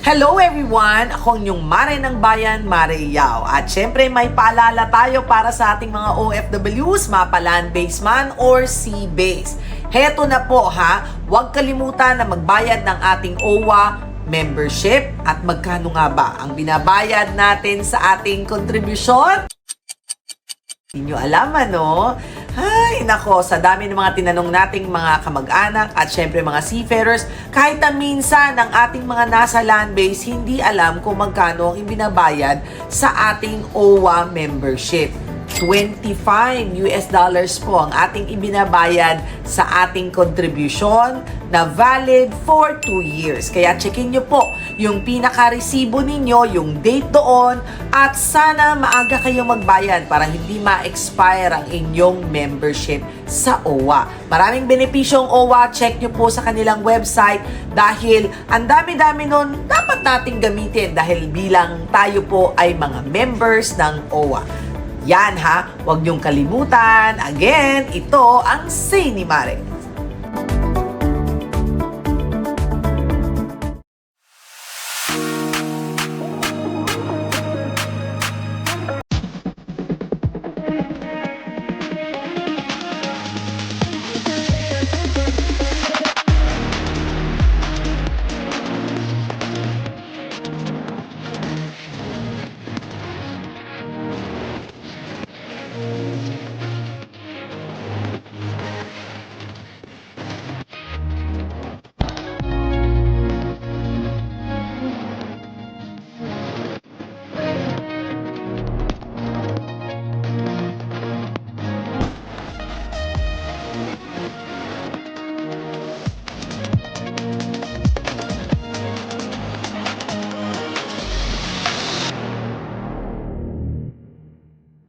Hello everyone! Ako ang inyong Mare ng Bayan, Mare Yao. At syempre may paalala tayo para sa ating mga OFWs, mapa land-based man or sea-based. Heto na po ha, huwag kalimutan na magbayad ng ating OWA membership. At magkano nga ba ang binabayad natin sa ating kontribusyon? Hindi nyo alam ano? Ay, nako, sa dami ng mga tinanong nating mga kamag-anak at syempre mga seafarers, kahit na minsan ng ating mga nasa land base, hindi alam kung magkano ang ibinabayad sa ating OWA membership. $25 po ang ating ibinabayad sa ating contribution na valid for 2 years. Kaya checkin nyo po yung pinaka-resibo ninyo, yung date doon, at sana maaga kayong magbayad para hindi ma-expire ang inyong membership sa OWA. Maraming benepisyo ang OWA, check nyo po sa kanilang website dahil ang dami-dami nun dapat nating gamitin dahil bilang tayo po ay mga members ng OWA. Yan ha, huwag niyong kalimutan. Again, ito ang Say ni Mare.